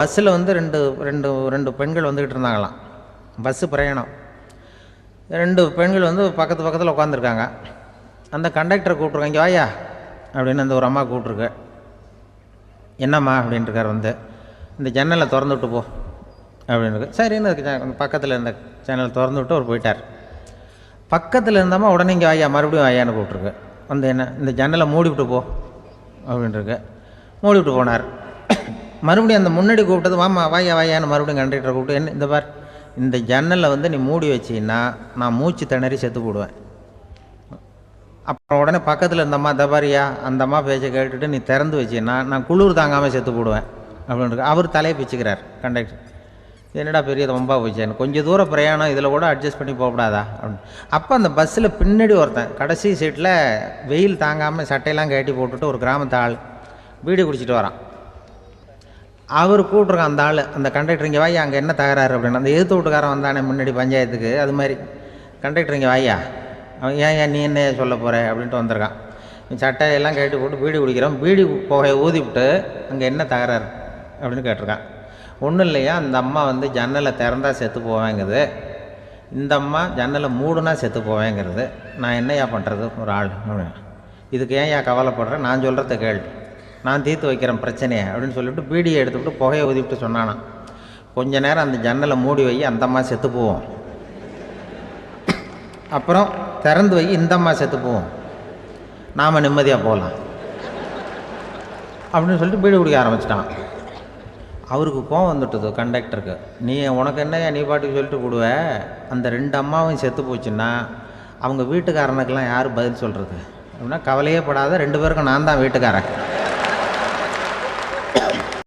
பஸ்ஸில் வந்து ரெண்டு ரெண்டு ரெண்டு பெண்கள் வந்துக்கிட்டு இருந்தாங்களாம். பஸ்ஸு பிரயாணம். ரெண்டு பெண்கள் வந்து பக்கத்து பக்கத்தில் உட்காந்துருக்காங்க. அந்த கண்டக்டரை கூப்பிட்ருக்காங்க, இங்கே வாயா அப்படின்னு அந்த ஒரு அம்மா கூப்பிட்ருக்கு. என்னம்மா அப்படின்ட்டுருக்கார். வந்து இந்த ஜன்னலை திறந்து விட்டு போ அப்படின்னு. சரின்னு பக்கத்தில் இருந்த ஜன்னலை திறந்து விட்டு அவர் போயிட்டார். பக்கத்தில் இருந்தாமா உடனே இங்கே வாயா மறுபடியும் வாயான்னு கூப்பிட்ருக்கு. வந்து என்ன இந்த ஜன்னலை மூடி விட்டு போ அப்படின்ட்டுருக்கு. மூடி விட்டு போனார். மறுபடியும் அந்த முன்னாடி கூப்பிட்டது வாமா வாயா வாயான்னு மறுபடியும் கண்டக்டரை கூப்பிட்டு, என்ன இந்த பார் இந்த ஜன்னலை வந்து நீ மூடி வச்சின்னா நான் மூச்சு திணறி செத்து போடுவேன். அப்புறம் உடனே பக்கத்தில் இந்த அம்மா தபாரியா அந்த அம்மா பேச்சை கேட்டுட்டு நீ திறந்து வச்சின்னா நான் குளிர் தாங்காமல் செத்து போடுவேன் அப்படின்ட்டு அவர் தலையை பிச்சுக்கிறார் கண்டக்டர். என்னடா பெரிய ரொம்ப போச்சேன்னு, கொஞ்சம் தூரம் பிரயாணம் இதில் கூட அட்ஜஸ்ட் பண்ணி போகக்கூடாதா அப்படின்னு. அப்போ அந்த பஸ்ஸில் பின்னாடி ஒருத்தன் கடைசி சீட்டில் வெயில் தாங்காமல் சட்டையெல்லாம் கட்டி போட்டுட்டு ஒரு கிராமத்து ஆள் பீடி குடிச்சிட்டு வரான். அவர் கூப்பிட்ருக்கான் அந்த ஆள், அந்த கண்டக்டர் இங்கே வாயா அங்கே என்ன தகராறு அப்படின்னு. அந்த எதிர்த்து வீட்டுக்காரன் வந்தானே முன்னாடி பஞ்சாயத்துக்கு, அது மாதிரி கண்டக்டர் இங்கே வாயா அவன் ஏன் நீ என்ன சொல்ல போகிற அப்படின்ட்டு வந்திருக்கான். சட்டையெல்லாம் கட்டி போட்டு பீடி குடிக்கிறான். பீடி புகையை ஊதி விட்டு அங்கே என்ன தகராறு அப்படின்னு கேட்டிருக்கான். ஒன்றும் இல்லையா, அந்த அம்மா வந்து ஜன்னலை திறந்தா செத்து போவேங்கிறது, இந்த அம்மா ஜன்னலை மூடுனா செத்து போவேங்கிறது. நான் என்னையா பண்ணுறது ஒரு ஆள், இதுக்கு ஏன் கவலைப்படுறேன், நான் சொல்கிறத கேள்வி, நான் தீர்த்து வைக்கிறேன் பிரச்சனையை அப்படின்னு சொல்லிவிட்டு பீடியை எடுத்துவிட்டு புகையை ஊதிவிட்டு சொன்னானா, கொஞ்ச நேரம் அந்த ஜன்னலை மூடி வை அந்த அம்மா செத்து போவோம், அப்புறம் திறந்து வை இந்த அம்மா செத்து போவோம், நாம் நிம்மதியாக போகலாம் அப்படின்னு சொல்லிட்டு பீடி குடிக்க ஆரம்பிச்சிட்டான். அவருக்கு கோவம் வந்துட்டுது கண்டக்டருக்கு. நீ உனக்கு என்னையா நீ பாட்டுக்கு சொல்லிட்டு போடுவ, அந்த ரெண்டு அம்மாவும் செத்து போச்சுன்னா அவங்க வீட்டுக்காரனுக்கெல்லாம் யார் பதில் சொல்கிறது அப்படின்னா, கவலையே படாத ரெண்டு பேருக்கும் நான் தான் வீட்டுக்காரன்.